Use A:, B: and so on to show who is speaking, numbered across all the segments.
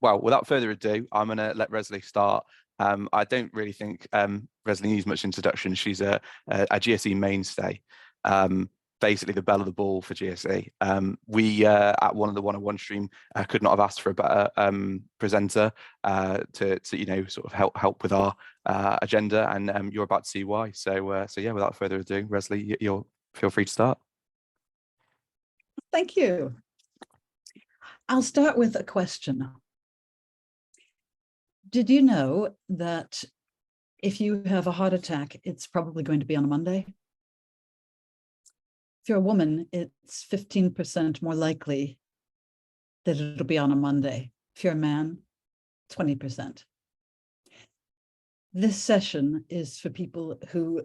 A: well, without further ado, I'm going to let Resli start. I don't really think Resli needs much introduction. She's a GSE mainstay, basically the belle of the ball for GSE. We, at one of the one-on-one stream, could not have asked for a better presenter to sort of help with our agenda, and you're about to see why. So yeah, without further ado, Resli, you'll feel free to start.
B: Thank you. I'll start with a question. Did you know that if you have a heart attack, it's probably going to be on a Monday? If you're a woman, it's 15% more likely that it'll be on a Monday. If you're a man, 20%. This session is for people who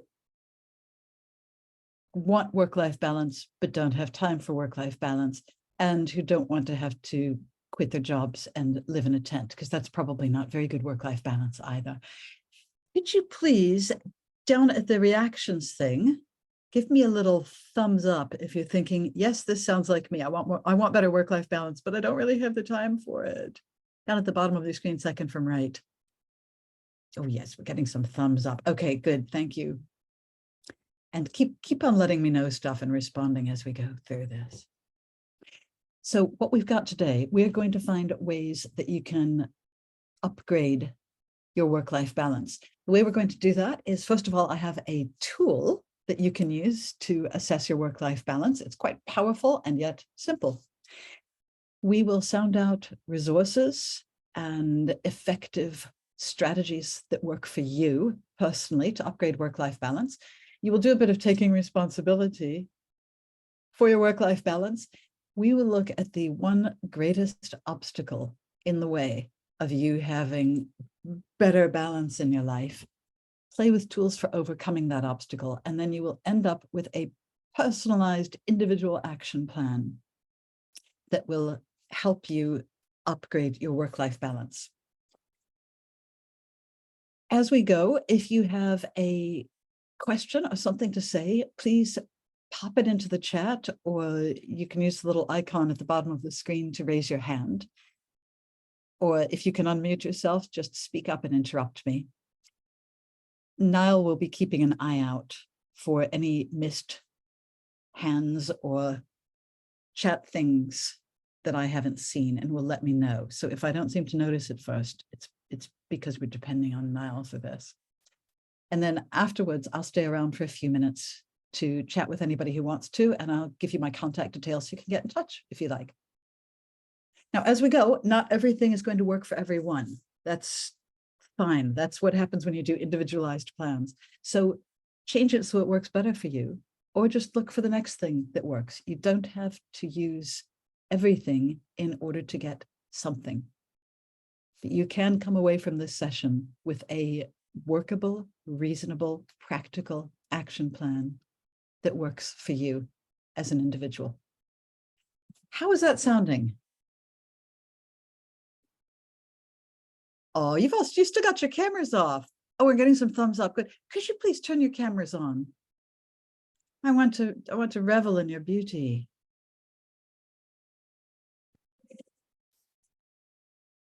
B: want work-life balance, but don't have time for work-life balance, and who don't want to have to quit their jobs and live in a tent, because that's probably not very good work-life balance either. Could you please, down at the reactions thing, give me a little thumbs up if you're thinking, yes, this sounds like me. I want better work-life balance, but I don't really have the time for it. Down at the bottom of the screen, second from right. Oh yes, we're getting some thumbs up. Okay, good, thank you. And keep on letting me know stuff and responding as we go through this. So what we've got today, we're going to find ways that you can upgrade your work-life balance. The way we're going to do that is, first of all, I have a tool that you can use to assess your work-life balance. It's quite powerful and yet simple. We will sound out resources and effective strategies that work for you personally to upgrade work-life balance. You will do a bit of taking responsibility for your work-life balance. We will look at the one greatest obstacle in the way of you having better balance in your life. Play with tools for overcoming that obstacle, and then you will end up with a personalized individual action plan that will help you upgrade your work-life balance. As we go, if you have a question or something to say, please pop it into the chat, or you can use the little icon at the bottom of the screen to raise your hand. Or if you can unmute yourself, just speak up and interrupt me. Niall will be keeping an eye out for any missed hands or chat things that I haven't seen, and will let me know. So if I don't seem to notice it first, it's because we're depending on Niall for this. And then afterwards, I'll stay around for a few minutes to chat with anybody who wants to, and I'll give you my contact details so you can get in touch if you like. Now, as we go, not everything is going to work for everyone. That's fine. That's what happens when you do individualized plans. So change it so it works better for you, or just look for the next thing that works. You don't have to use everything in order to get something. But you can come away from this session with a workable, reasonable, practical action plan that works for you as an individual. How is that sounding? Oh, you still got your cameras off. Oh, we're getting some thumbs up. Good. Could you please turn your cameras on? I want to revel in your beauty.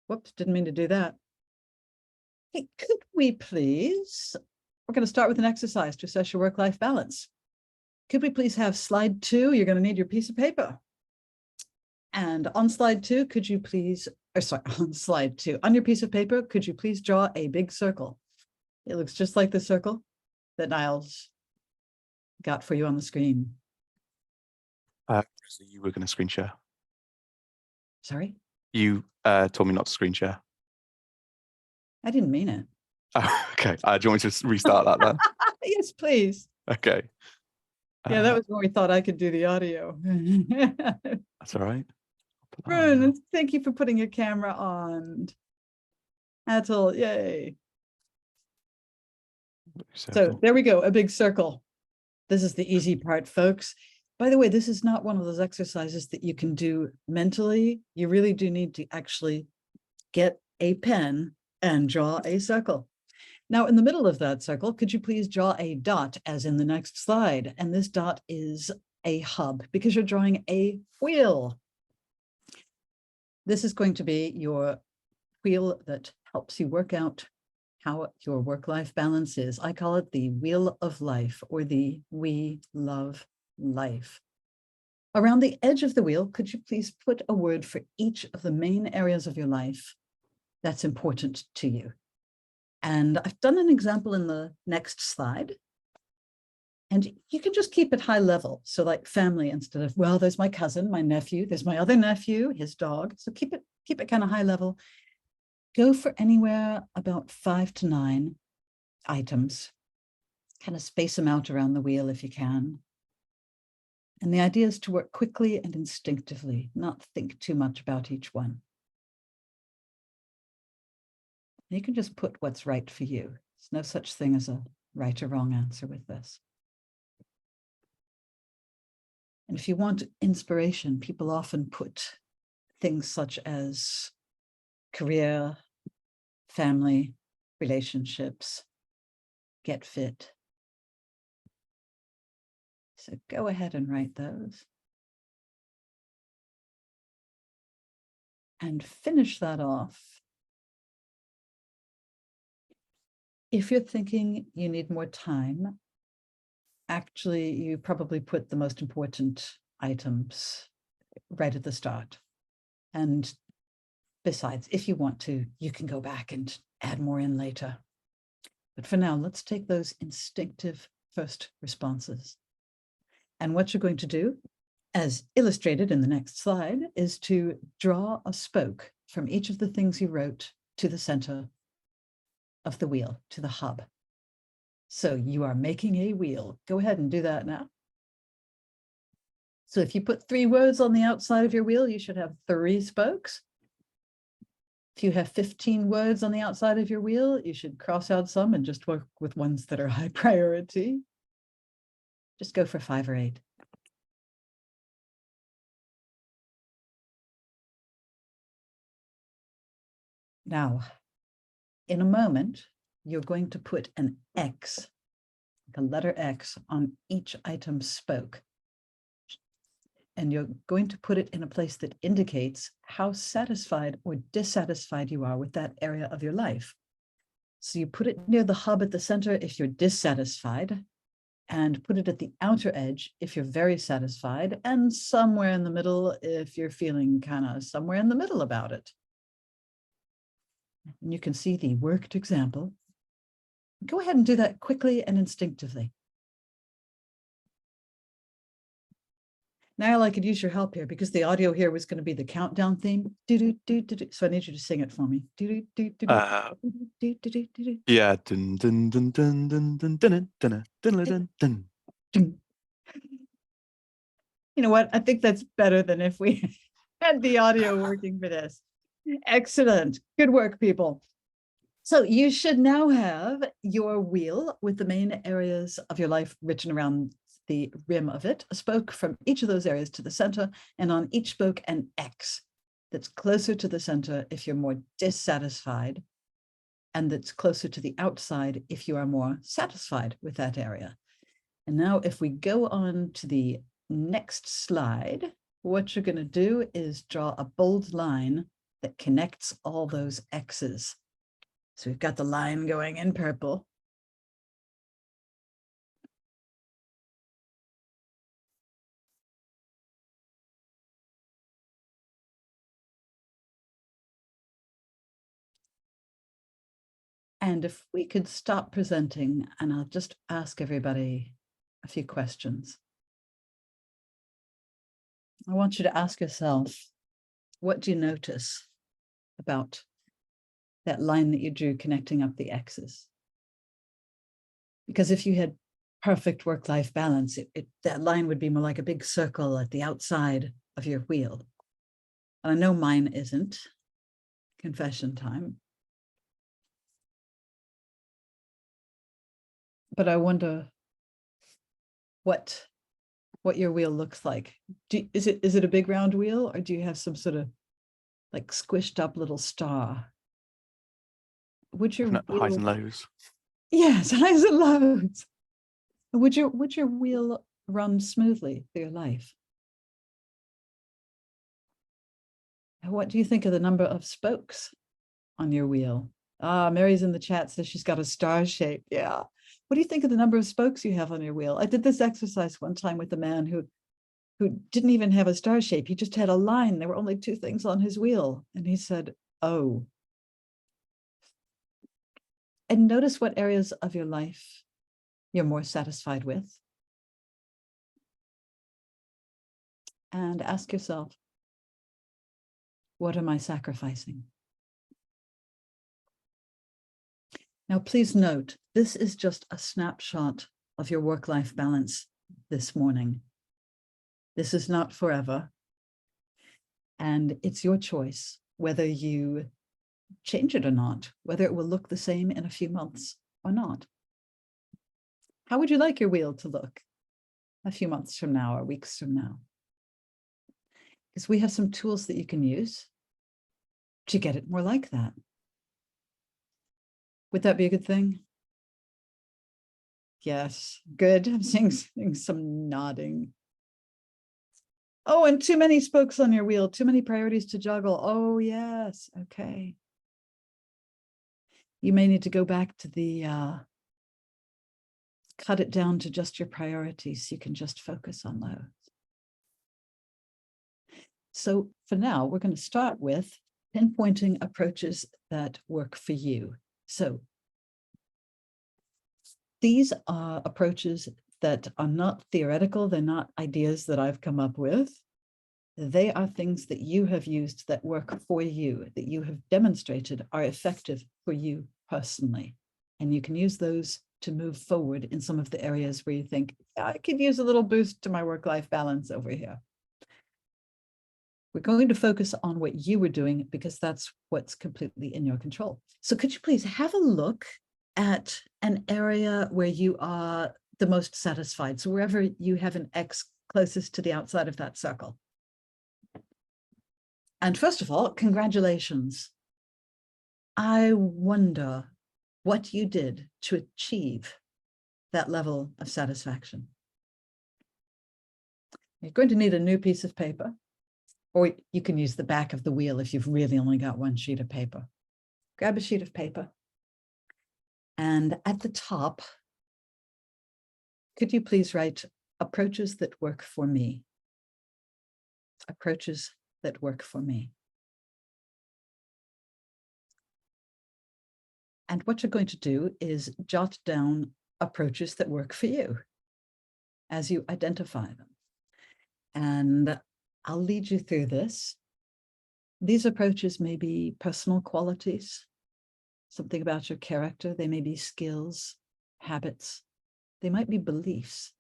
B: Whoops, didn't mean to do that. Hey, could we please, we're going to start with an exercise to assess your work-life balance. Could we please have slide 2? You're going to need your piece of paper. And on slide 2, could you please, or sorry, on slide 2, on your piece of paper, could you please draw a big circle? It looks just like the circle that Niall's got for you on the screen.
A: You were going to screen share.
B: Sorry?
A: You told me not to screen share.
B: I didn't mean it.
A: Oh, okay. Do you want me to restart that then?
B: Yes, please.
A: Okay.
B: Yeah, that was when we thought I could do the audio.
A: That's all right.
B: Rune, thank you for putting your camera on. That's all, yay. So there we go, a big circle. This is the easy part, folks. By the way, this is not one of those exercises that you can do mentally. You really do need to actually get a pen and draw a circle. Now, in the middle of that circle, could you please draw a dot as in the next slide? And this dot is a hub because you're drawing a wheel. This is going to be your wheel that helps you work out how your work-life balance is. I call it the wheel of life, or the We Love Life. Around the edge of the wheel, could you please put a word for each of the main areas of your life that's important to you? And I've done an example in the next slide. And you can just keep it high level. So like family, instead of, well, there's my cousin, my nephew, there's my other nephew, his dog. So keep it kind of high level. Go for anywhere about 5 to 9 items. Kind of space them out around the wheel if you can. And the idea is to work quickly and instinctively, not think too much about each one. You can just put what's right for you. There's no such thing as a right or wrong answer with this. And if you want inspiration, people often put things such as career, family, relationships, get fit. So go ahead and write those. And finish that off. If you're thinking you need more time, actually, you probably put the most important items right at the start. And besides, if you want to, you can go back and add more in later. But for now, let's take those instinctive first responses. And what you're going to do, as illustrated in the next slide, is to draw a spoke from each of the things you wrote to the center of the wheel, to the hub. So you are making a wheel. Go ahead and do that now. So if you put 3 words on the outside of your wheel, you should have 3 spokes. If you have 15 words on the outside of your wheel, you should cross out some and just work with ones that are high priority. Just go for 5 or 8. Now, in a moment, you're going to put an X, like a letter X, on each item spoke. And you're going to put it in a place that indicates how satisfied or dissatisfied you are with that area of your life. So you put it near the hub at the center if you're dissatisfied, and put it at the outer edge if you're very satisfied, and somewhere in the middle if you're feeling kind of somewhere in the middle about it. And you can see the worked example. Go ahead and do that quickly and instinctively. Niall, I could use your help here because the audio here was going to be the countdown theme. So I need you to sing it for me.
A: Yeah. Dun, dun, dun, dun, dun, dun, dun, dun, dun, dun, dun.
B: You know what? I think that's better than if we had the audio working for this. Excellent. Good work, people. So you should now have your wheel with the main areas of your life written around the rim of it, a spoke from each of those areas to the center, and on each spoke an X that's closer to the center if you're more dissatisfied, and that's closer to the outside if you are more satisfied with that area. And now if we go on to the next slide, what you're going to do is draw a bold line that connects all those X's. So we've got the line going in purple. And if we could stop presenting, and I'll just ask everybody a few questions. I want you to ask yourself, what do you notice about that line that you drew connecting up the X's? Because if you had perfect work-life balance, that line would be more like a big circle at the outside of your wheel. And I know mine isn't. Confession time. But I wonder what your wheel looks like. Is it a big round wheel, or do you have some sort of like squished up little star? Would your wheel...
A: highs and lows?
B: Yes, highs and lows. Would your wheel run smoothly through your life? What do you think of the number of spokes on your wheel? Mary's in the chat, says she's got a star shape. Yeah. What do you think of the number of spokes you have on your wheel? I did this exercise one time with a man who didn't even have a star shape. He just had a line. There were only two things on his wheel. And he said, oh. And notice what areas of your life you're more satisfied with. And ask yourself, what am I sacrificing? Now, please note, this is just a snapshot of your work-life balance this morning. This is not forever. And it's your choice whether you change it or not, whether it will look the same in a few months or not. How would you like your wheel to look a few months from now or weeks from now? Because we have some tools that you can use to get it more like that. Would that be a good thing? Yes, good. I'm seeing some nodding. Oh, and too many spokes on your wheel, too many priorities to juggle. Oh, yes. Okay. You may need to go back to the, cut it down to just your priorities. So you can just focus on those. So for now, we're going to start with pinpointing approaches that work for you. So these are approaches that are not theoretical. They're not ideas that I've come up with. They are things that you have used that work for you, that you have demonstrated are effective for you personally. And you can use those to move forward in some of the areas where you think, I could use a little boost to my work-life balance over here. We're going to focus on what you were doing because that's what's completely in your control. So could you please have a look at an area where you are the most satisfied? So wherever you have an X closest to the outside of that circle. And first of all, congratulations. I wonder what you did to achieve that level of satisfaction. You're going to need a new piece of paper, or you can use the back of the wheel if you've really only got one sheet of paper. Grab a sheet of paper. And at the top, could you please write approaches that work for me? Approaches that work for me. And what you're going to do is jot down approaches that work for you as you identify them. And I'll lead you through this. These approaches may be personal qualities, something about your character. They may be skills, habits. They might be beliefs.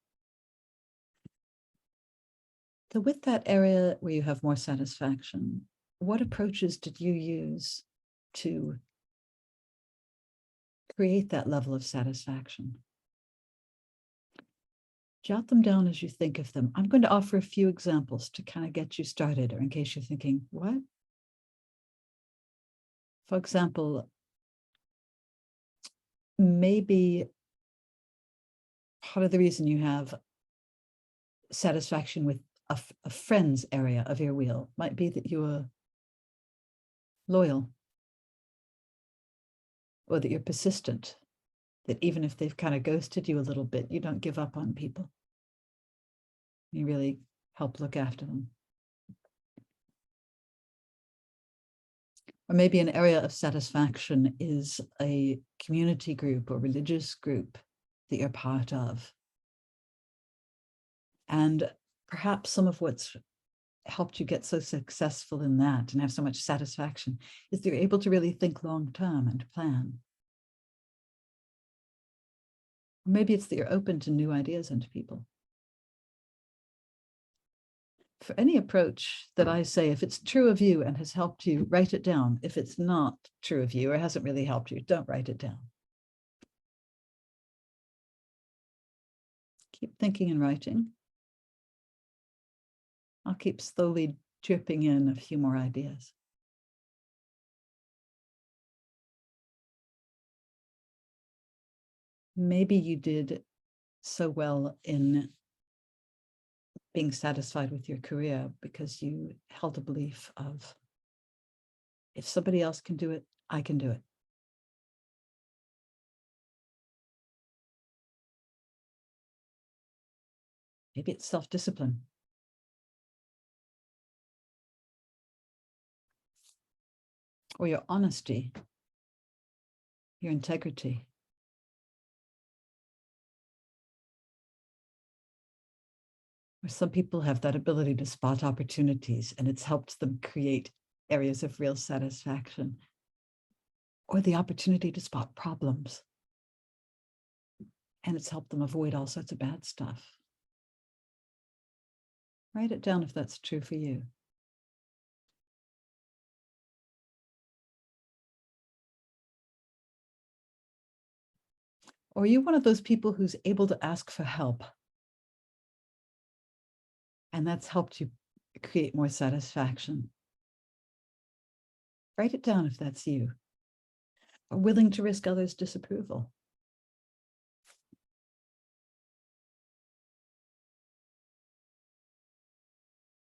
B: So with that area where you have more satisfaction, what approaches did you use to create that level of satisfaction? Jot them down as you think of them. I'm going to offer a few examples to kind of get you started, or in case you're thinking, what? For example, maybe part of the reason you have satisfaction with a friend's area of your wheel might be that you're loyal, or that you're persistent, that even if they've kind of ghosted you a little bit, you don't give up on people. You really help look after them. Or maybe an area of satisfaction is a community group or religious group that you're part of. And perhaps some of what's helped you get so successful in that and have so much satisfaction is that you're able to really think long term and plan. Or maybe it's that you're open to new ideas and people. For any approach that I say, if it's true of you and has helped you, write it down. If it's not true of you or hasn't really helped you, don't write it down. Keep thinking and writing. I'll keep slowly dripping in a few more ideas. Maybe you did so well in being satisfied with your career because you held a belief of, if somebody else can do it, I can do it. Maybe it's self-discipline. Or your honesty, your integrity. Or some people have that ability to spot opportunities, and it's helped them create areas of real satisfaction. Or the opportunity to spot problems, and it's helped them avoid all sorts of bad stuff. Write it down if that's true for you. Or are you one of those people who's able to ask for help? And that's helped you create more satisfaction. Write it down if that's you. Or willing to risk others' disapproval.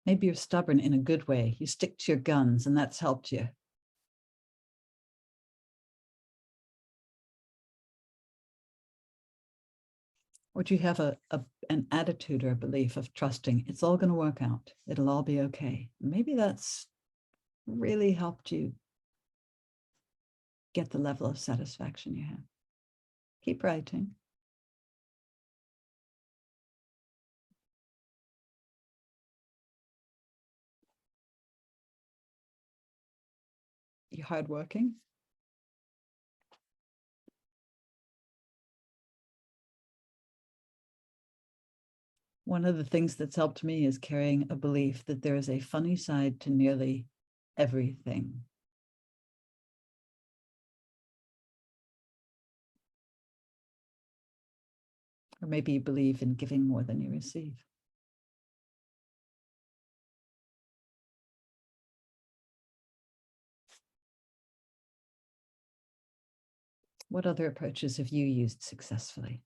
B: Maybe you're stubborn in a good way. You stick to your guns, and that's helped you. Or do you have an attitude or a belief of trusting it's all going to work out? It'll all be okay. Maybe that's really helped you get the level of satisfaction you have. Keep writing. You're hardworking. One of the things that's helped me is carrying a belief that there is a funny side to nearly everything. Or maybe you believe in giving more than you receive. What other approaches have you used successfully?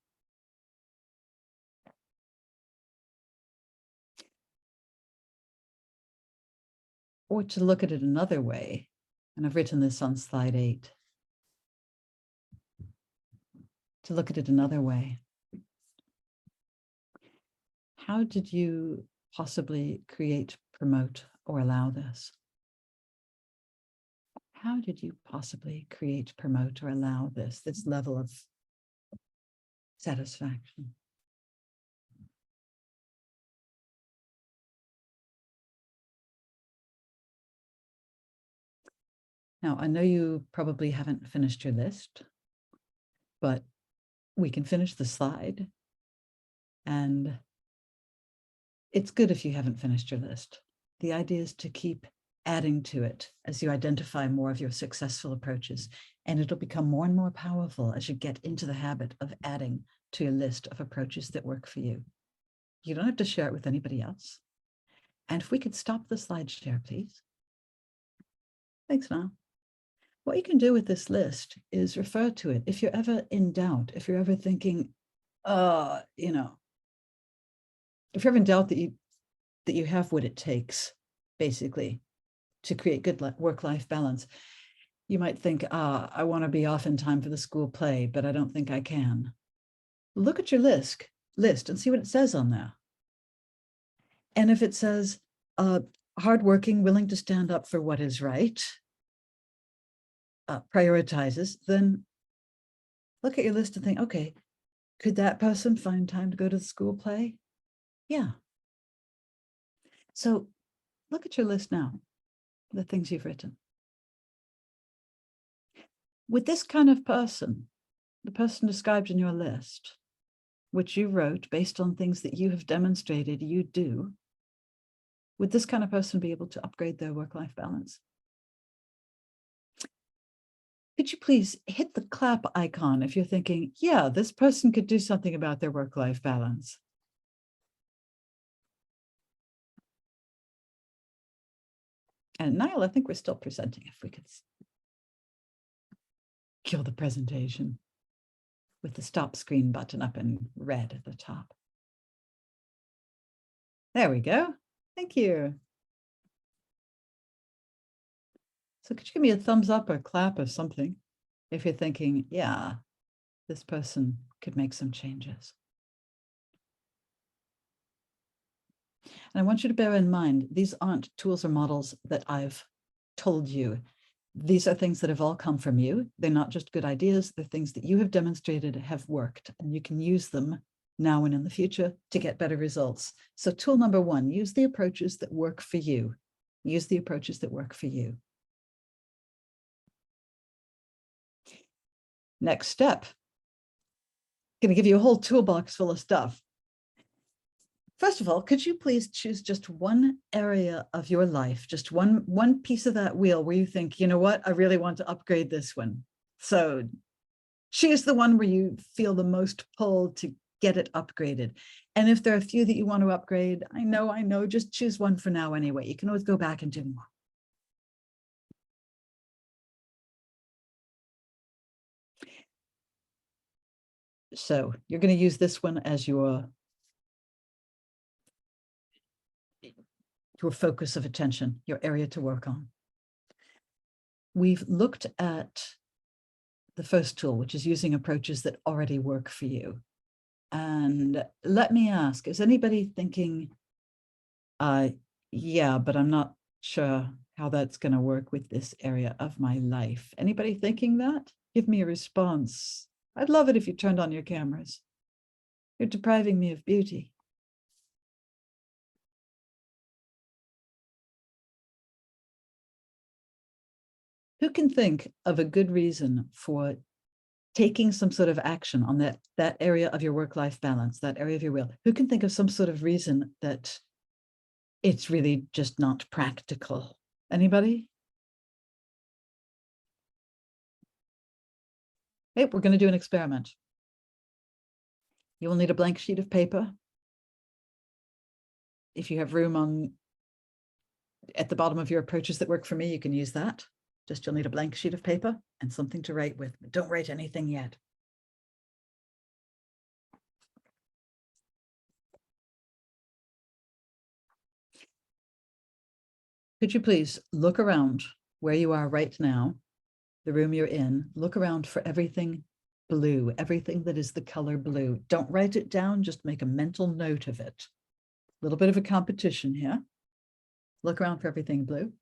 B: Or to look at it another way, and I've written this on slide 8. To look at it another way. How did you possibly create, promote, or allow this? How did you possibly create, promote, or allow this level of satisfaction? Now, I know you probably haven't finished your list, but we can finish the slide. And it's good if you haven't finished your list. The idea is to keep adding to it as you identify more of your successful approaches, and it'll become more and more powerful as you get into the habit of adding to your list of approaches that work for you. You don't have to share it with anybody else. And if we could stop the slide share, please. Thanks, Niall. What you can do with this list is refer to it. If you're ever in doubt, if you're ever thinking, if you're ever in doubt that you have what it takes, basically, to create good work-life balance, you might think, I want to be off in time for the school play, but I don't think I can. Look at your list and see what it says on there. And if it says, hardworking, willing to stand up for what is right, prioritizes, then look at your list and think, okay, could that person find time to go to the school play? Yeah. So look at your list now, the things you've written. With this kind of person, the person described in your list, which you wrote based on things that you have demonstrated you do, would this kind of person be able to upgrade their work-life balance? Could you please hit the clap icon if you're thinking, yeah, this person could do something about their work-life balance? And Niall, I think we're still presenting. If we could kill the presentation with the stop screen button up in red at the top. There we go. Thank you. So could you give me a thumbs up or clap or something if you're thinking, yeah, this person could make some changes? And I want you to bear in mind, these aren't tools or models that I've told you. These are things that have all come from you. They're not just good ideas. They're things that you have demonstrated have worked, and you can use them now and in the future to get better results. So tool number one, use the approaches that work for you. Use the approaches that work for you. Next step, I'm going to give you a whole toolbox full of stuff. First of all, could you please choose just one area of your life, just one piece of that wheel where you think, you know what, I really want to upgrade this one. So choose the one where you feel the most pull to get it upgraded. And if there are a few that you want to upgrade, I know, just choose one for now anyway. You can always go back and do more. So you're going to use this one as your focus of attention, your area to work on. We've looked at the first tool, which is using approaches that already work for you. And let me ask, is anybody thinking, yeah, but I'm not sure how that's going to work with this area of my life? Anybody thinking that? Give me a response. I'd love it if you turned on your cameras. You're depriving me of beauty. Who can think of a good reason for taking some sort of action on that area of your work-life balance, that area of your will? Who can think of some sort of reason that it's really just not practical? Anybody? Hey, we're going to do an experiment. You will need a blank sheet of paper. If you have room at the bottom of your approaches that work for me, you can use that. Just you'll need a blank sheet of paper and something to write with. But don't write anything yet. Could you please look around where you are right now, the room you're in? Look around for everything blue, everything that is the color blue. Don't write it down, just make a mental note of it. A little bit of a competition here. Look around for everything blue.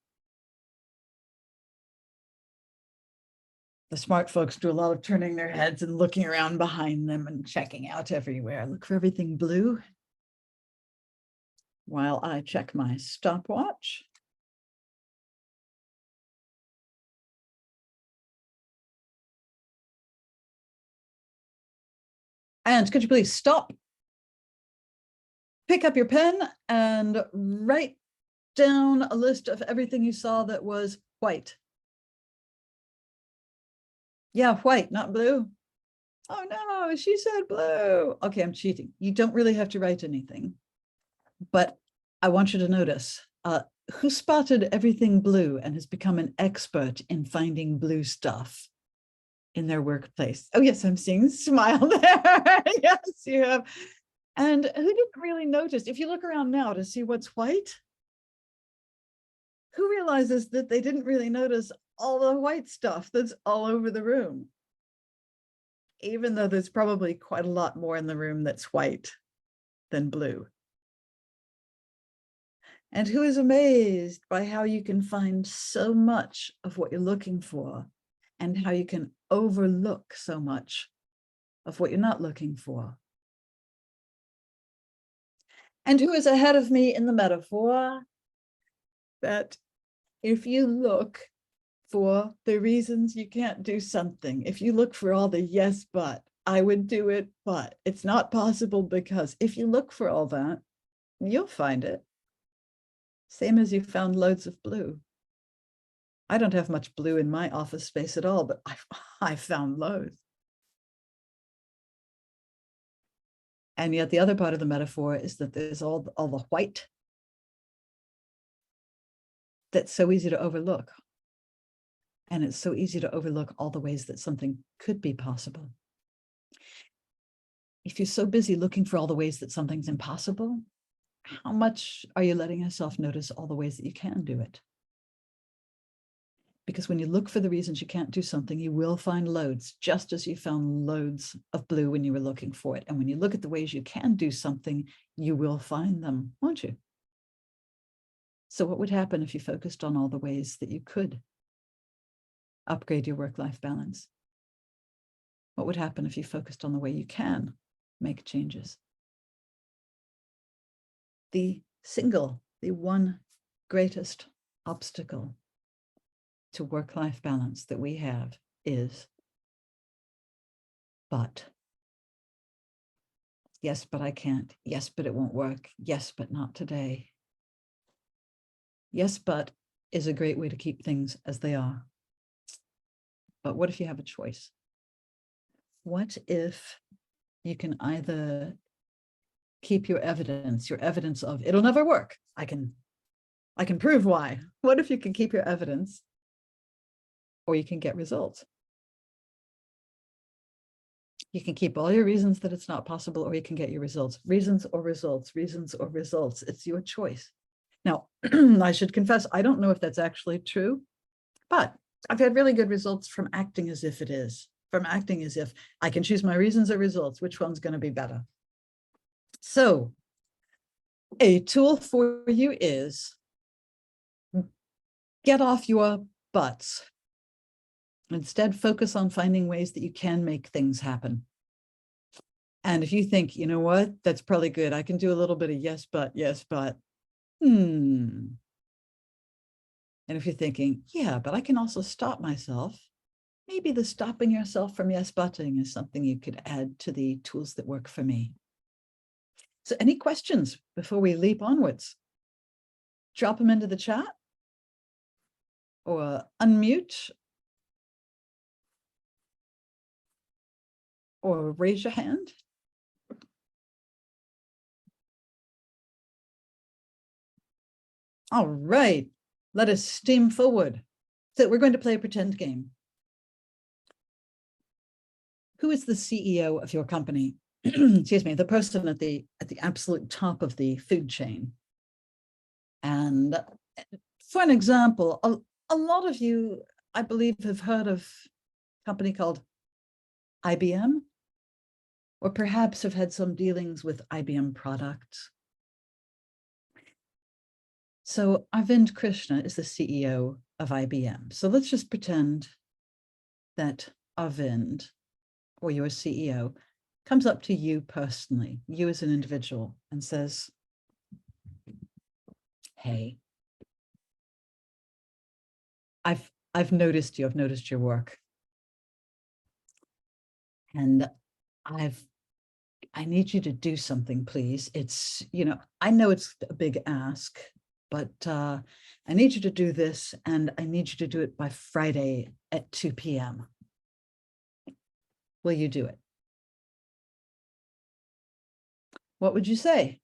B: The smart folks do a lot of turning their heads and looking around behind them and checking out everywhere. Look for everything blue while I check my stopwatch. And could you please stop, pick up your pen and write down a list of everything you saw that was white. Yeah, white, not blue. Oh no, she said blue. Okay, I'm cheating. You don't really have to write anything, but I want you to notice who spotted everything blue and has become an expert in finding blue stuff in their workplace. Oh yes, I'm seeing a smile there. Yes, you have. And who didn't really notice? If you look around now to see what's white, who realizes that they didn't really notice all the white stuff that's all over the room? Even though there's probably quite a lot more in the room that's white than blue. And who is amazed by how you can find so much of what you're looking for and how you can overlook so much of what you're not looking for? And who is ahead of me in the metaphor that if you look for the reasons you can't do something, if you look for all the yes, but I would do it, but it's not possible because, if you look for all that, you'll find it. Same as you found loads of blue. I don't have much blue in my office space at all, but I found loads. And yet the other part of the metaphor is that there's all the white that's so easy to overlook. And it's so easy to overlook all the ways that something could be possible. If you're so busy looking for all the ways that something's impossible, how much are you letting yourself notice all the ways that you can do it? Because when you look for the reasons you can't do something, you will find loads, just as you found loads of blue when you were looking for it. And when you look at the ways you can do something, you will find them, won't you? So what would happen if you focused on all the ways that you could upgrade your work-life balance? What would happen if you focused on the way you can make changes? The one greatest obstacle to work-life balance that we have is but. Yes, but I can't. Yes, but it won't work. Yes, but not today. Yes, but is a great way to keep things as they are. But what if you have a choice? What if you can either keep your evidence of it'll never work. I can prove why. What if you can keep your evidence, or you can get results? You can keep all your reasons that it's not possible, or you can get your results. Reasons or results, reasons or results. It's your choice. Now, I should confess, I don't know if that's actually true, but I've had really good results from acting as if it is, from acting as if I can choose my reasons or results. Which one's going to be better? So a tool for you is get off your butts. Instead, focus on finding ways that you can make things happen. And if you think, you know what, that's probably good. I can do a little bit of yes, but. And if you're thinking, yeah, but I can also stop myself. Maybe the stopping yourself from yes butting is something you could add to the tools that work for me. So any questions before we leap onwards? Drop them into the chat or unmute or raise your hand. All right, let us steam forward. So we're going to play a pretend game. Who is the CEO of your company? Excuse me, the person at the absolute top of the food chain. And for an example, a lot of you, I believe, have heard of a company called IBM, or perhaps have had some dealings with IBM products. So Arvind Krishna is the CEO of IBM. So let's just pretend that Arvind, or your CEO, comes up to you personally, you as an individual, and says, hey, I've noticed you, I've noticed your work. And I need you to do something, please. It's, I know it's a big ask, but I need you to do this, and I need you to do it by Friday at 2 p.m. Will you do it? What would you say?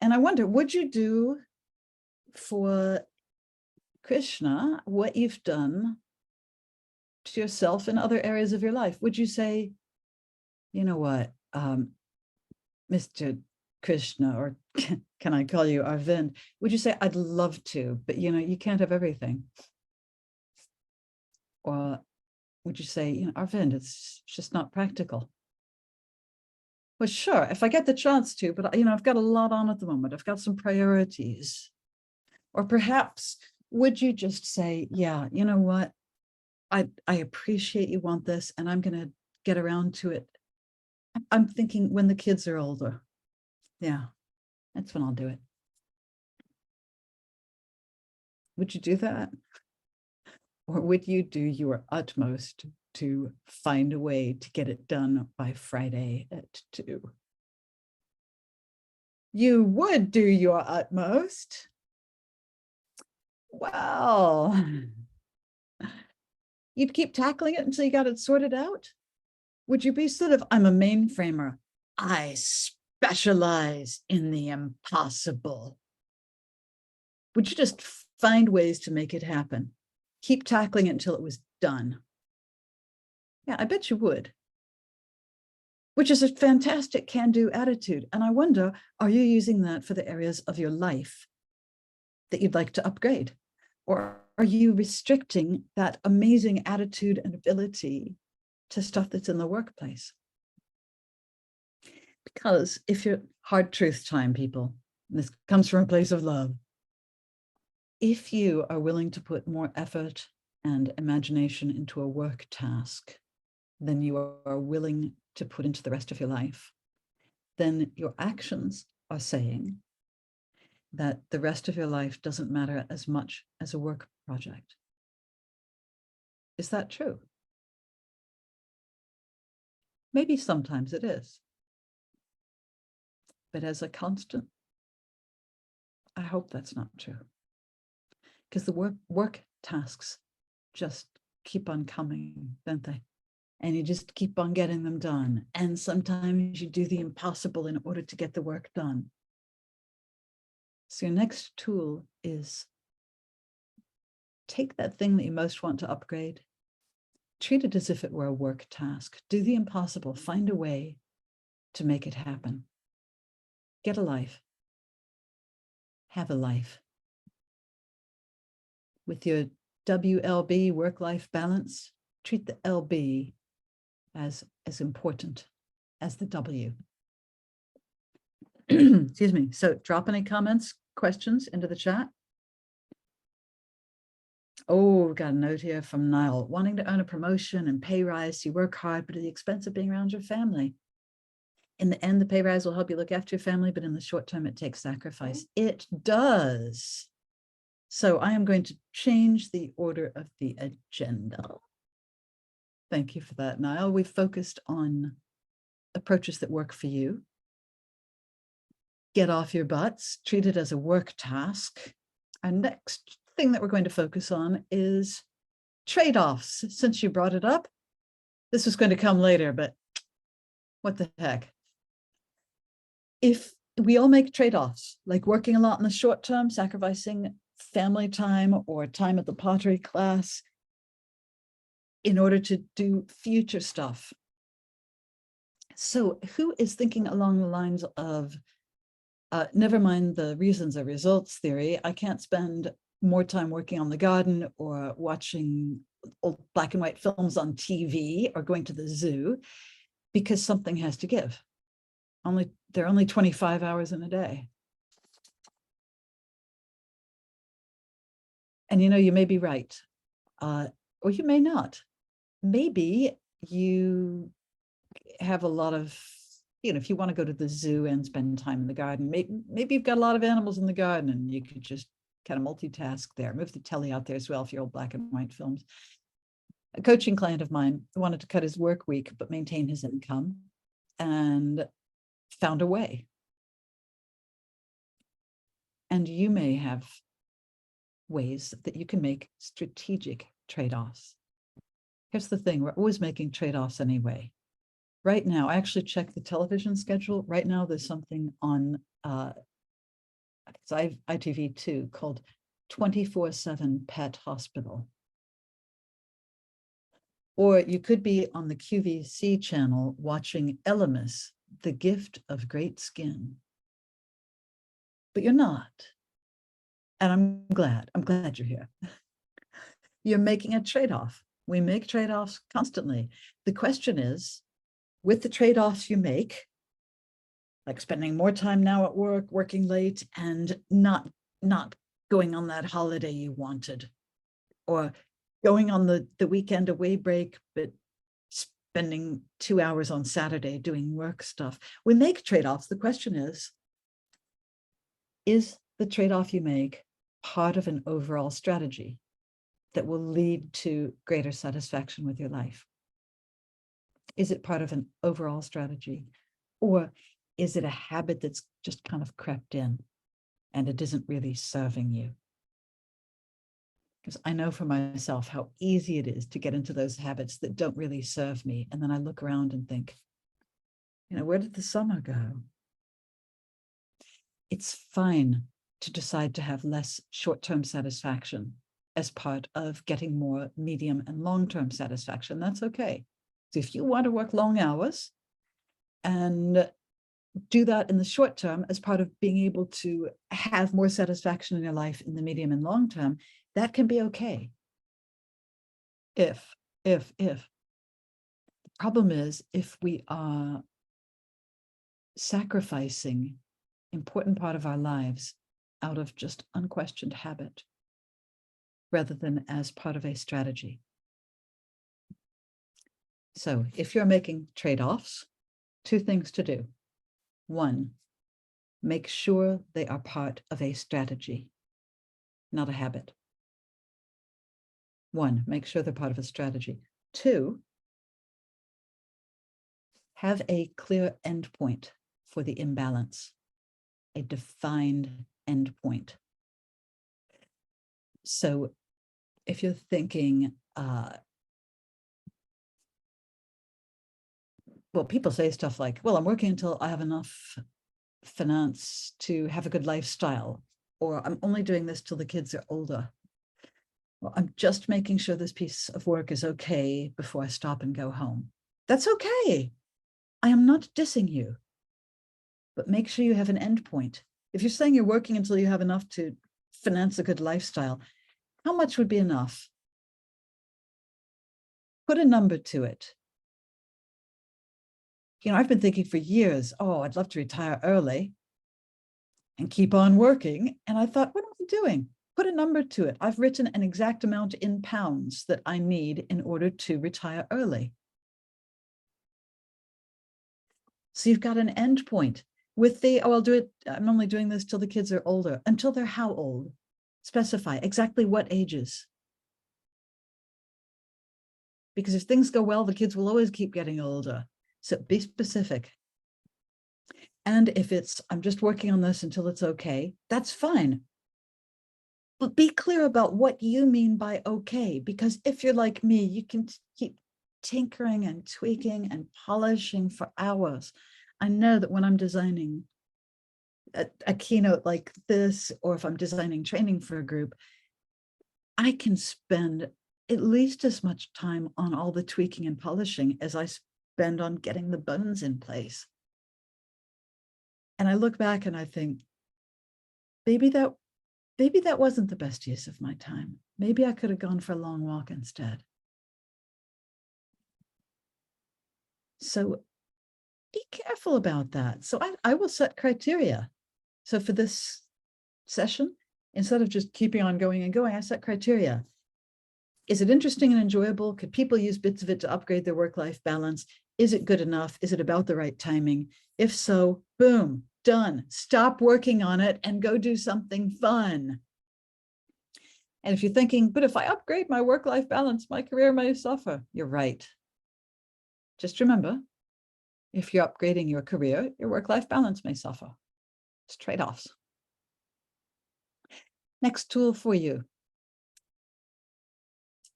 B: And I wonder, would you do for Krishna what you've done to yourself in other areas of your life? Would you say, you know what, Mr. Krishna, or can I call you Arvind? Would you say, I'd love to, but you can't have everything? Or would you say, Arvind, it's just not practical? Well, sure, if I get the chance to, but I've got a lot on at the moment. I've got some priorities. Or perhaps, would you just say, yeah, you know what? I appreciate you want this, and I'm going to get around to it. I'm thinking when the kids are older. Yeah, that's when I'll do it. Would you do that? Or would you do your utmost to find a way to get it done by Friday at 2? You would do your utmost. Well, you'd keep tackling it until you got it sorted out? Would you be sort of, I'm a mainframer, I specialize in the impossible? Would you just find ways to make it happen? Keep tackling it until it was done? Yeah, I bet you would. Which is a fantastic can-do attitude. And I wonder, are you using that for the areas of your life that you'd like to upgrade? Or are you restricting that amazing attitude and ability to stuff that's in the workplace? Because if you're hard truth time, people, this comes from a place of love. If you are willing to put more effort and imagination into a work task than you are willing to put into the rest of your life, then your actions are saying that the rest of your life doesn't matter as much as a work project. Is that true? Maybe sometimes it is. But as a constant, I hope that's not true. Because the work tasks just keep on coming, don't they? And you just keep on getting them done. And sometimes you do the impossible in order to get the work done. So your next tool is take that thing that you most want to upgrade, treat it as if it were a work task, do the impossible, find a way to make it happen. Get a life, have a life. With your WLB, work-life balance, treat the LB as important as the W. Excuse me. So drop any comments, questions into the chat. Oh, we've got a note here from Niall. Wanting to earn a promotion and pay rise, you work hard, but at the expense of being around your family. In the end, the pay rise will help you look after your family, but in the short term, it takes sacrifice. It does. So I am going to change the order of the agenda. Thank you for that, Niall. We've focused on approaches that work for you. Get off your butts, treat it as a work task. Our next thing that we're going to focus on is trade-offs. Since you brought it up, this was going to come later, but what the heck? If we all make trade-offs, like working a lot in the short term, sacrificing family time or time at the pottery class in order to do future stuff. So who is thinking along the lines of, never mind the reasons or results theory, I can't spend more time working on the garden or watching old black and white films on TV or going to the zoo because something has to give. There are only 25 hours in a day. And you may be right, or you may not. Maybe you have a lot of, if you want to go to the zoo and spend time in the garden, maybe you've got a lot of animals in the garden and you could just kind of multitask there. Move the telly out there as well for your old black and white films. A coaching client of mine wanted to cut his work week, but maintain his income and found a way. And you may have ways that you can make strategic trade-offs. Here's the thing, we're always making trade-offs anyway. Right now, I actually checked the television schedule. Right now, there's something on it's ITV2 called 24/7 Pet Hospital. Or you could be on the QVC channel watching Elemis, The Gift of Great Skin. But you're not. And I'm glad you're here. You're making a trade-off. We make trade-offs constantly. The question is, with the trade-offs you make, like spending more time now at work, working late, and not going on that holiday you wanted, or going on the weekend away break, but spending 2 hours on Saturday doing work stuff. We make trade-offs. The question is the trade-off you make part of an overall strategy that will lead to greater satisfaction with your life? Is it part of an overall strategy? Or is it a habit that's just kind of crept in and it isn't really serving you? Because I know for myself how easy it is to get into those habits that don't really serve me. And then I look around and think, where did the summer go? It's fine to decide to have less short-term satisfaction as part of getting more medium and long-term satisfaction. That's okay. So if you want to work long hours and do that in the short term as part of being able to have more satisfaction in your life in the medium and long term, that can be okay. If. The problem is if we are sacrificing important part of our lives out of just unquestioned habit, rather than as part of a strategy. So if you're making trade-offs, 2 things to do. 1, make sure they are part of a strategy, not a habit. 1, make sure they're part of a strategy. 2, have a clear endpoint for the imbalance, a defined endpoint. So if you're thinking, well, people say stuff like, well, I'm working until I have enough finance to have a good lifestyle, or I'm only doing this till the kids are older. Well, I'm just making sure this piece of work is okay before I stop and go home. That's okay. I am not dissing you, but make sure you have an endpoint. If you're saying you're working until you have enough to finance a good lifestyle, how much would be enough? Put a number to it. You know, I've been thinking for years, oh, I'd love to retire early and keep on working. And I thought, what am I doing? Put a number to it. I've written an exact amount in pounds that I need in order to retire early. So you've got an end point with the, oh, I'll do it. I'm only doing this till the kids are older. Until they're how old? Specify exactly what ages. Because if things go well, the kids will always keep getting older. So be specific. And if it's, I'm just working on this until it's okay, that's fine. But be clear about what you mean by okay, because if you're like me, you can keep tinkering and tweaking and polishing for hours. I know that when I'm designing a keynote like this, or if I'm designing training for a group, I can spend at least as much time on all the tweaking and polishing as I spend on getting the bones in place. And I look back and I think, maybe that wasn't the best use of my time. Maybe I could have gone for a long walk instead. So be careful about that. So I will set criteria. So for this session, instead of just keeping on going and going, I set criteria. Is it interesting and enjoyable? Could people use bits of it to upgrade their work-life balance? Is it good enough? Is it about the right timing? If so, boom, done. Stop working on it and go do something fun. And if you're thinking, but if I upgrade my work-life balance, my career may suffer, you're right. Just remember, if you're upgrading your career, your work-life balance may suffer. It's trade-offs. Next tool for you.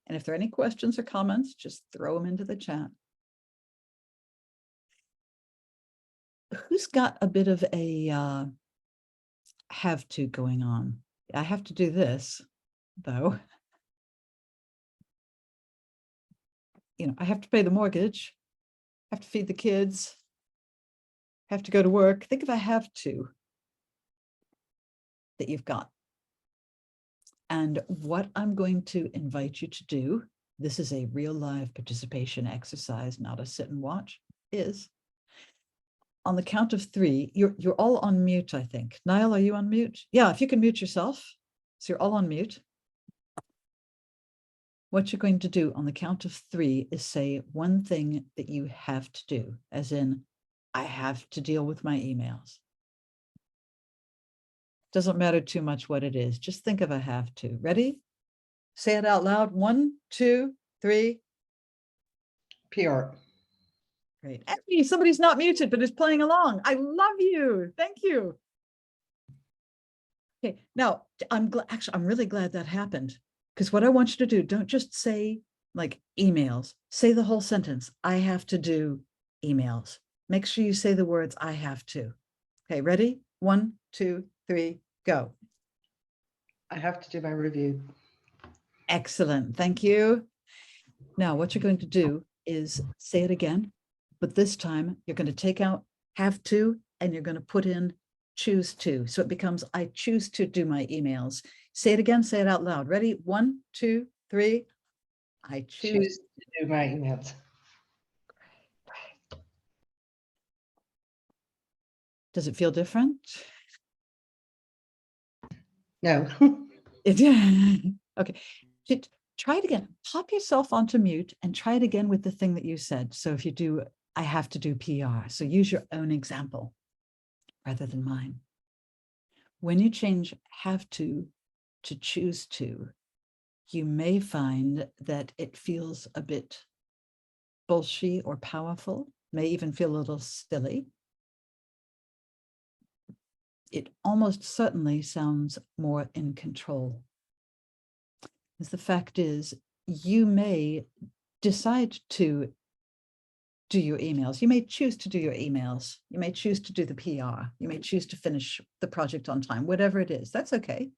B: And if there are any questions or comments, just throw them into the chat. Who's got a bit of a have to going on? I have to do this, though. You know, I have to pay the mortgage, I have to feed the kids, I have to go to work. Think of a have to that you've got. And what I'm going to invite you to do, this is a real live participation exercise, not a sit and watch, is on the count of 3, you're all on mute, I think. Niall, are you on mute? Yeah, if you can mute yourself. So you're all on mute. What you're going to do on the count of 3 is say one thing that you have to do, as in, I have to deal with my emails. Doesn't matter too much what it is. Just think of a have to. Ready? Say it out loud. 1, 2, 3.
C: PR.
B: Great. Hey, somebody's not muted, but is playing along. I love you. Thank you. Okay, now I'm really glad that happened, because what I want you to do, don't just say like emails, say the whole sentence. I have to do emails. Make sure you say the words I have to. Okay, ready? 1, 2, 3, go.
C: I have to do my review.
B: Excellent. Thank you. Now, what you're going to do is say it again, but this time you're going to take out have to and you're going to put in choose to. So it becomes, I choose to do my emails. Say it again, say it out loud. Ready? 1, 2, 3. I
C: Choose to do my emails.
B: Does it feel different?
C: No.
B: Okay. Try it again. Pop yourself onto mute and try it again with the thing that you said. So if you do, I have to do PR. So use your own example rather than mine. When you change have to choose to, you may find that it feels a bit bullshit or powerful, may even feel a little silly. It almost certainly sounds more in control. Because the fact is, you may decide to do your emails. You may choose to do your emails. You may choose to do the PR. You may choose to finish the project on time, whatever it is. That's okay.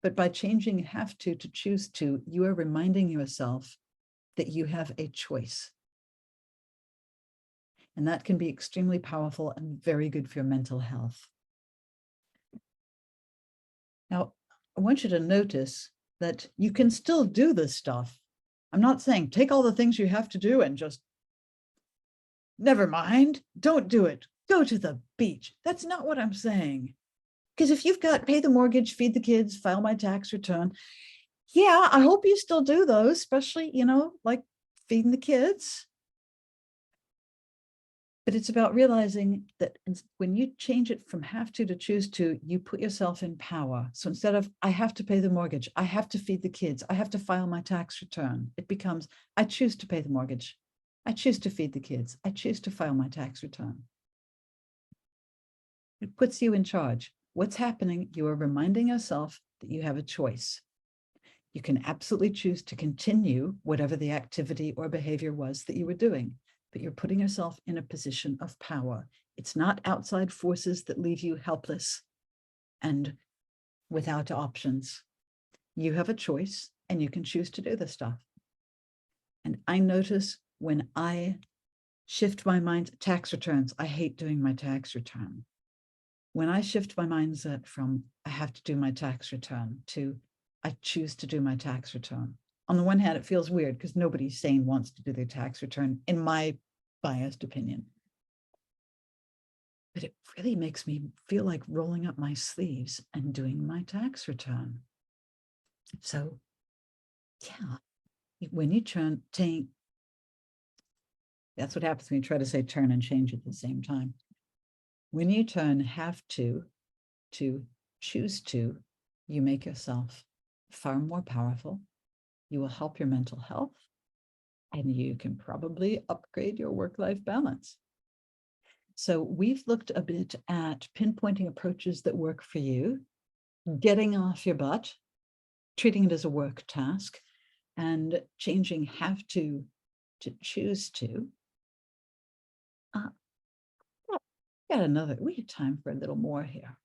B: But by changing have to choose to, you are reminding yourself that you have a choice. And that can be extremely powerful and very good for your mental health. Now, I want you to notice that you can still do this stuff. I'm not saying take all the things you have to do and just never mind, don't do it. Go to the beach. That's not what I'm saying. Because if you've got pay the mortgage, feed the kids, file my tax return, yeah, I hope you still do those, especially, you know, like feeding the kids. But it's about realizing that when you change it from have to choose to, you put yourself in power. So instead of, I have to pay the mortgage, I have to feed the kids, I have to file my tax return, it becomes, I choose to pay the mortgage, I choose to feed the kids, I choose to file my tax return. It puts you in charge. What's happening? You are reminding yourself that you have a choice. You can absolutely choose to continue whatever the activity or behavior was that you were doing, but you're putting yourself in a position of power. It's not outside forces that leave you helpless and without options. You have a choice and you can choose to do this stuff. And I notice when I shift my mind, tax returns, I hate doing my tax return. When I shift my mindset from I have to do my tax return to I choose to do my tax return. On the one hand, it feels weird because nobody sane wants to do their tax return, in my biased opinion. But it really makes me feel like rolling up my sleeves and doing my tax return. So, yeah, when you that's what happens when you try to say turn and change at the same time. When you turn have to choose to, you make yourself far more powerful. You will help your mental health, and you can probably upgrade your work-life balance. So we've looked a bit at pinpointing approaches that work for you, getting off your butt, treating it as a work task, and changing have to choose to. We have time for a little more here.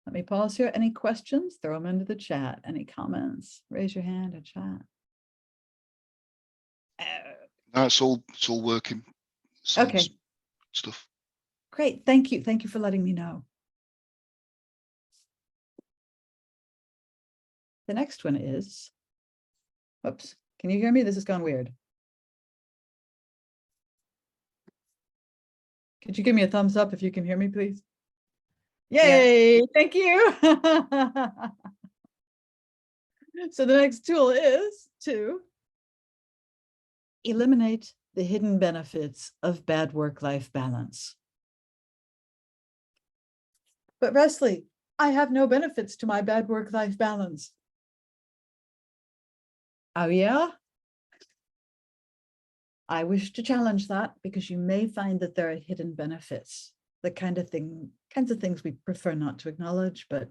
B: Let me pause here. Any questions? Throw them into the chat. Any comments? Raise your hand or chat.
D: No, it's all working.
B: Okay.
D: Stuff.
B: Great. Thank you. Thank you for letting me know. The next one is, whoops, can you hear me? This has gone weird. Could you give me a thumbs up if you can hear me, please? Yay, yes. Thank you. So the next tool is to eliminate the hidden benefits of bad work-life balance. But Resli, I have no benefits to my bad work-life balance. Oh yeah? I wish to challenge that because you may find that there are hidden benefits, the kinds of things we prefer not to acknowledge, but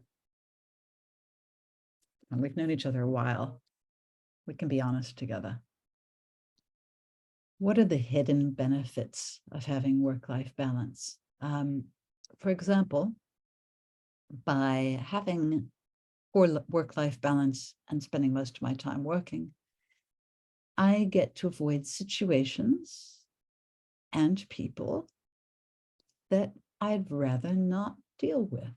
B: we've known each other a while. We can be honest together. What are the hidden benefits of having work-life balance? For example, by having poor work-life balance and spending most of my time working, I get to avoid situations and people that I'd rather not deal with. Is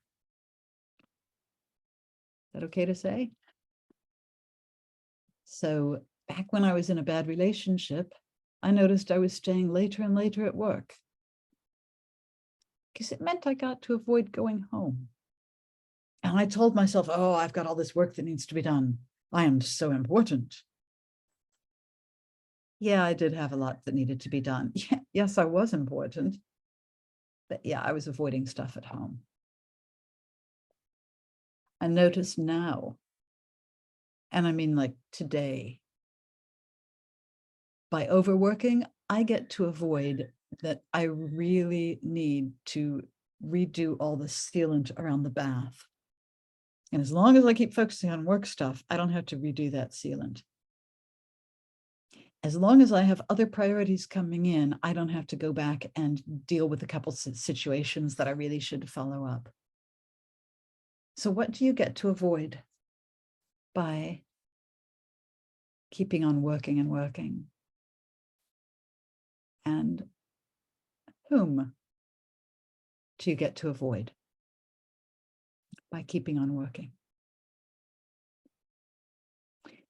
B: that okay to say? So back when I was in a bad relationship, I noticed I was staying later and later at work because it meant I got to avoid going home. And I told myself, oh, I've got all this work that needs to be done. I am so important. Yeah, I did have a lot that needed to be done. Yeah, yes, I was important. But yeah, I was avoiding stuff at home. I notice now, and I mean like today, by overworking, I get to avoid that I really need to redo all the sealant around the bath. And as long as I keep focusing on work stuff, I don't have to redo that sealant. As long as I have other priorities coming in, I don't have to go back and deal with a couple situations that I really should follow up. So what do you get to avoid by keeping on working and working? And whom do you get to avoid by keeping on working?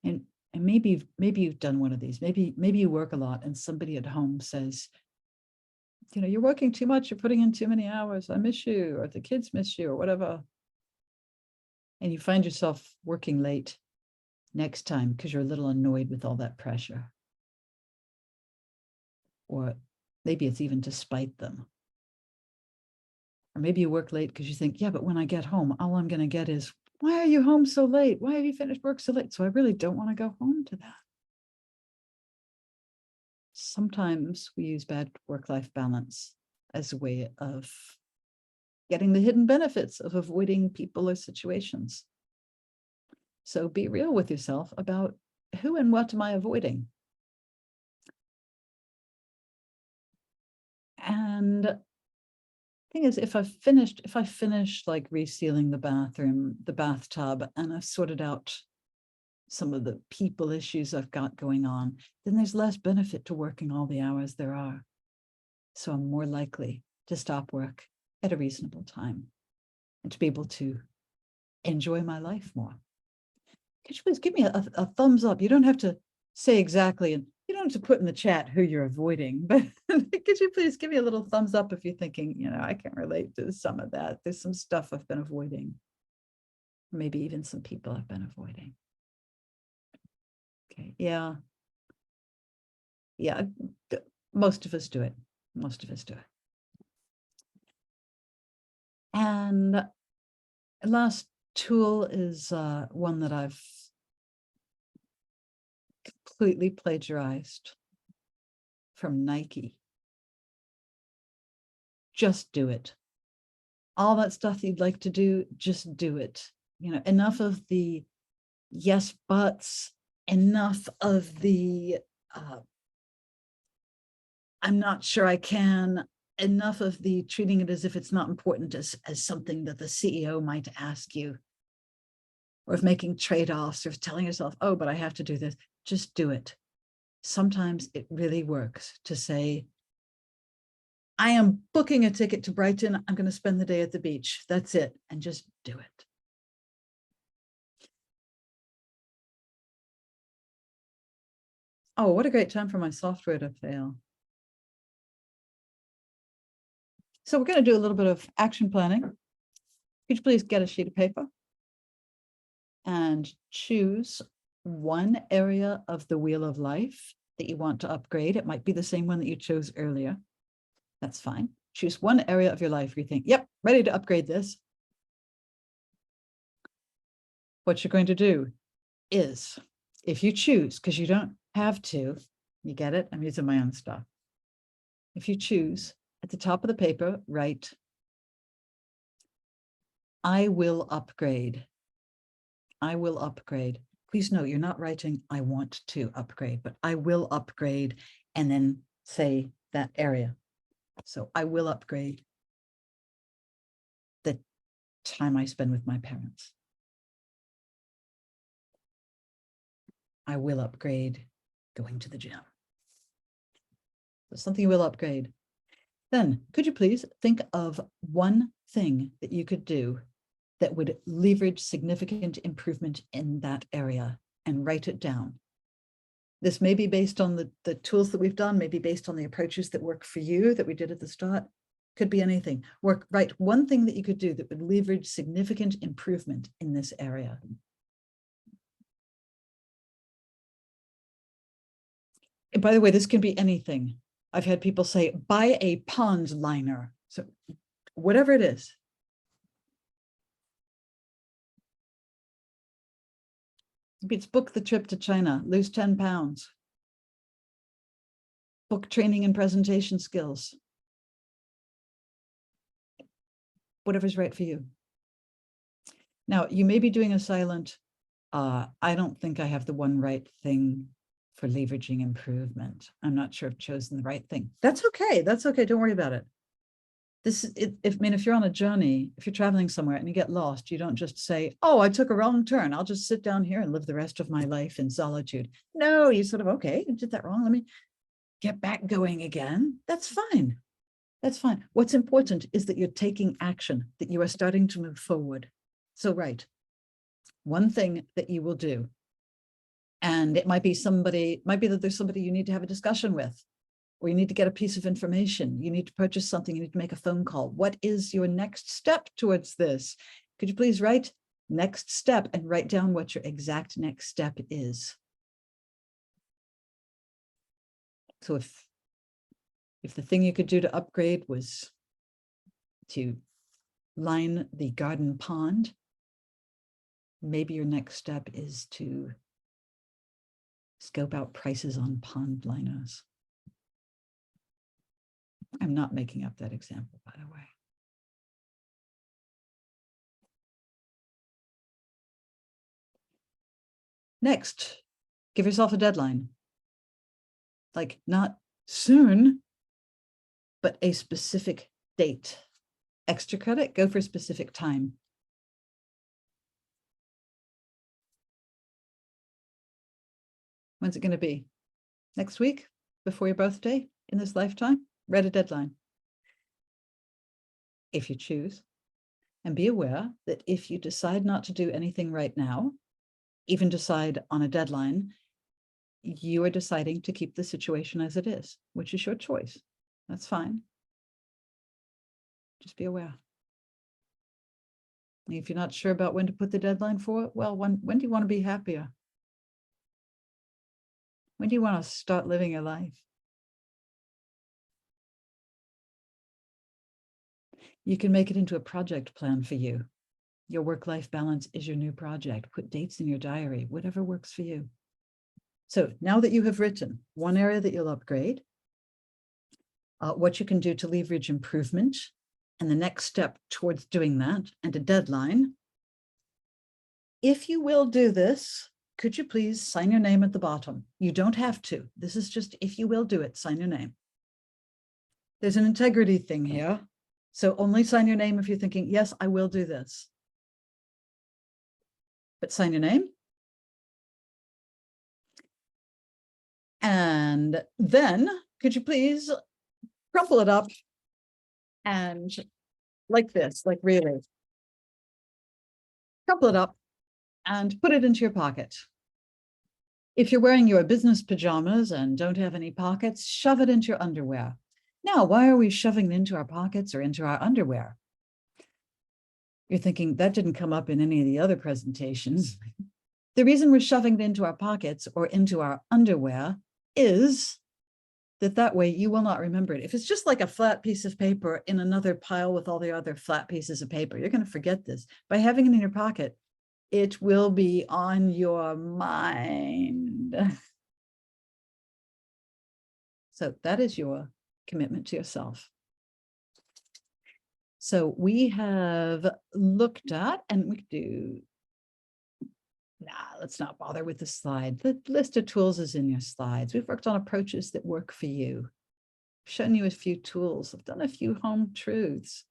B: And maybe you've done one of these. Maybe you work a lot and somebody at home says, you know, you're working too much, you're putting in too many hours, I miss you, or the kids miss you, or whatever. And you find yourself working late next time because you're a little annoyed with all that pressure. Or maybe it's even to spite them. Or maybe you work late because you think, yeah, but when I get home, all I'm going to get is, why are you home so late? Why have you finished work so late? So I really don't want to go home to that. Sometimes we use bad work-life balance as a way of getting the hidden benefits of avoiding people or situations. So be real with yourself about who and what am I avoiding? And the thing is, if I finish like resealing the bathroom, the bathtub, and I've sorted out some of the people issues I've got going on, then there's less benefit to working all the hours there are. So I'm more likely to stop work at a reasonable time and to be able to enjoy my life more. Could you please give me a thumbs up? You don't have to say exactly, and you don't have to put in the chat who you're avoiding, but could you please give me a little thumbs up if you're thinking, you know, I can relate to some of that. There's some stuff I've been avoiding. Maybe even some people I've been avoiding. Okay, yeah. Yeah, most of us do it. Most of us do it. And last tool is one that I've completely plagiarized from Nike. Just do it. All that stuff you'd like to do, just do it. You know, enough of the yes buts, enough of the I'm not sure I can, enough of the treating it as if it's not important as something that the CEO might ask you, or of making trade-offs, or of telling yourself, oh, but I have to do this. Just do it. Sometimes it really works to say, I am booking a ticket to Brighton. I'm going to spend the day at the beach. That's it. And just do it. Oh, what a great time for my software to fail. So we're going to do a little bit of action planning. Could you please get a sheet of paper and choose one area of the wheel of life that you want to upgrade? It might be the same one that you chose earlier. That's fine. Choose one area of your life where you think, yep, ready to upgrade this. What you're going to do is, if you choose, because you don't have to, you get it? I'm using my own stuff. If you choose, at the top of the paper, write, I will upgrade. I will upgrade. Please note, you're not writing, I want to upgrade, but I will upgrade, and then say that area. So I will upgrade the time I spend with my parents. I will upgrade going to the gym. So something you will upgrade. Then could you please think of one thing that you could do that would leverage significant improvement in that area and write it down. This may be based on the tools that we've done, maybe based on the approaches that work for you that we did at the start. Could be anything. Write one thing that you could do that would leverage significant improvement in this area. And by the way, this can be anything. I've had people say, buy a pond liner. So whatever it is. It's book the trip to China, lose 10 pounds. Book training and presentation skills. Whatever's right for you. Now, you may be doing a silent, I don't think I have the one right thing for leveraging improvement. I'm not sure I've chosen the right thing. That's okay. That's okay. Don't worry about it. If you're on a journey, if you're traveling somewhere and you get lost, you don't just say, oh, I took a wrong turn. I'll just sit down here and live the rest of my life in solitude. No, you sort of, okay, I did that wrong. Let me get back going again. That's fine. That's fine. What's important is that you're taking action, that you are starting to move forward. So, right, one thing that you will do, and it might be that there's somebody you need to have a discussion with, or you need to get a piece of information, you need to purchase something, you need to make a phone call. What is your next step towards this? Could you please write next step and write down what your exact next step is? So if the thing you could do to upgrade was to line the garden pond, maybe your next step is to scope out prices on pond liners. I'm not making up that example, by the way. Next, give yourself a deadline. Like not soon, but a specific date. Extra credit, go for a specific time. When's it going to be? Next week? Before your birthday? In this lifetime? Write a deadline. If you choose. And be aware that if you decide not to do anything right now, even decide on a deadline, you are deciding to keep the situation as it is, which is your choice. That's fine. Just be aware. And if you're not sure about when to put the deadline for it, well, when do you want to be happier? When do you want to start living your life? You can make it into a project plan for you. Your work-life balance is your new project. Put dates in your diary, whatever works for you. So now that you have written one area that you'll upgrade, what you can do to leverage improvement, and the next step towards doing that, and a deadline. If you will do this, could you please sign your name at the bottom? You don't have to. This is just if you will do it, sign your name. There's an integrity thing here. So only sign your name if you're thinking, yes, I will do this. But sign your name. And then could you please crumple it up and like this, like really. Crumple it up and put it into your pocket. If you're wearing your business pajamas and don't have any pockets, shove it into your underwear. Now, why are we shoving it into our pockets or into our underwear? You're thinking that didn't come up in any of the other presentations. The reason we're shoving it into our pockets or into our underwear is that way you will not remember it. If it's just like a flat piece of paper in another pile with all the other flat pieces of paper, you're going to forget this. By having it in your pocket, it will be on your mind. So that is your commitment to yourself. So we have looked at, and we do, let's not bother with the slide. The list of tools is in your slides. We've worked on approaches that work for you. I've shown you a few tools. I've done a few home truths.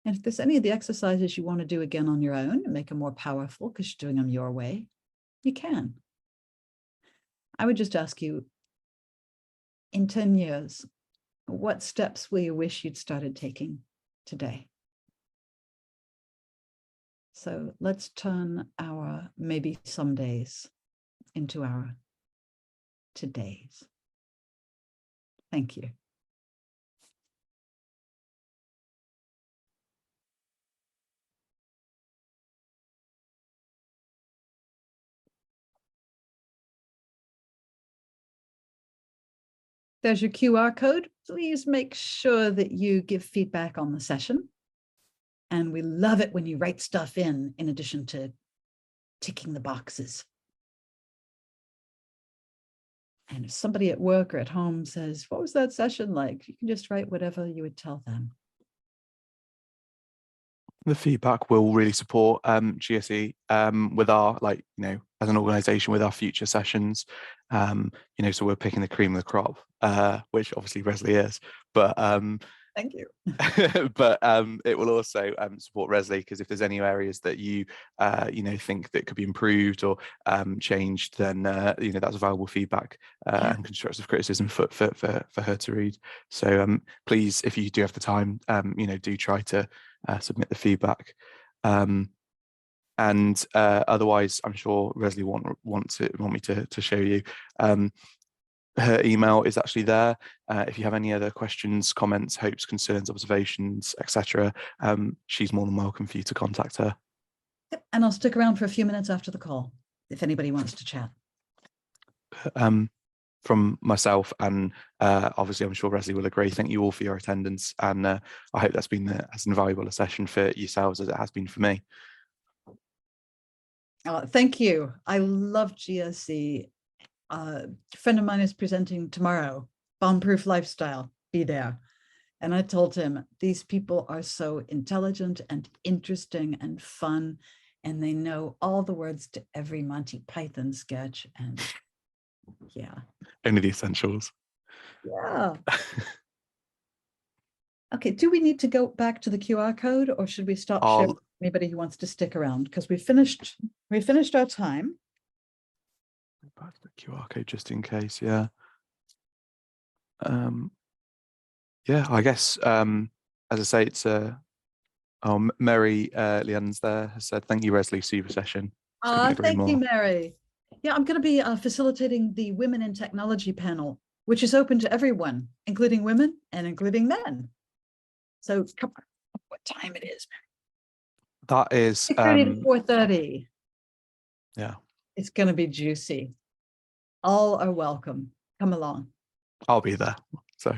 B: And if there's any of the exercises you want to do again on your own and make them more powerful because you're doing them your way, you can. I would just ask you, in 10 years, what steps will you wish you'd started taking today? So let's turn our maybe some days into our todays. Thank you. There's your QR code. Please make sure that you give feedback on the session. And we love it when you write stuff in addition to ticking the boxes. And if somebody at work or at home says, what was that session like? You can just write whatever you would tell them.
A: The feedback will really support GSE with our, like, you know, as an organization with our future sessions. You know, so we're picking the cream of the crop, which obviously Resley is, but
B: Thank you.
A: but it will also support Resley, because if there's any areas that you you know, think that could be improved or changed, then you know, that's valuable feedback and constructive criticism for her to read. So please, if you do have the time, you know, do try to submit the feedback. And otherwise, I'm sure Resley want me to show you. Her email is actually there. If you have any other questions, comments, hopes, concerns, observations, etc., she's more than welcome for you to contact her.
B: And I'll stick around for a few minutes after the call if anybody wants to chat.
A: From myself and obviously I'm sure Resley will agree, thank you all for your attendance, and I hope that's been as invaluable a session for yourselves as it has been for me.
B: Thank you. I love GSE. A friend of mine is presenting tomorrow, Bomb-Proof Lifestyle, be there. And I told him, these people are so intelligent and interesting and fun, and they know all the words to every Monty Python sketch. And yeah.
A: Only the essentials.
B: Yeah. Okay, do we need to go back to the QR code, or should we stop sharing anybody who wants to stick around? Because we finished our time.
A: Back to the QR code just in case, yeah. Yeah, I guess as I say, it's Mary Leanne's there has said, thank you, Resley, super session.
B: Thank you, Mary. Yeah, I'm going to be facilitating the Women in Technology panel, which is open to everyone, including women and including men. So come on, what time it is?
A: That is
B: 3:30 to 4:30.
A: Yeah.
B: It's going to be juicy. All are welcome. Come along.
A: I'll be there. So.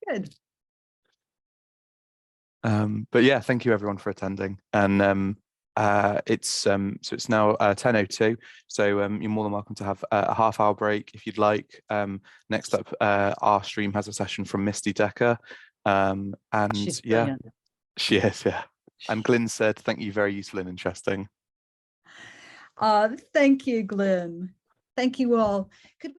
B: Good.
A: But yeah, thank you everyone for attending. And it's so it's now 10:02. So you're more than welcome to have a half-hour break if you'd like. Next up, our stream has a session from Misty Decker. And
B: She's
A: yeah,
B: brilliant.
A: she is, yeah. And Glyn said, thank you, very useful and interesting.
B: Thank you, Glyn. Thank you all. Could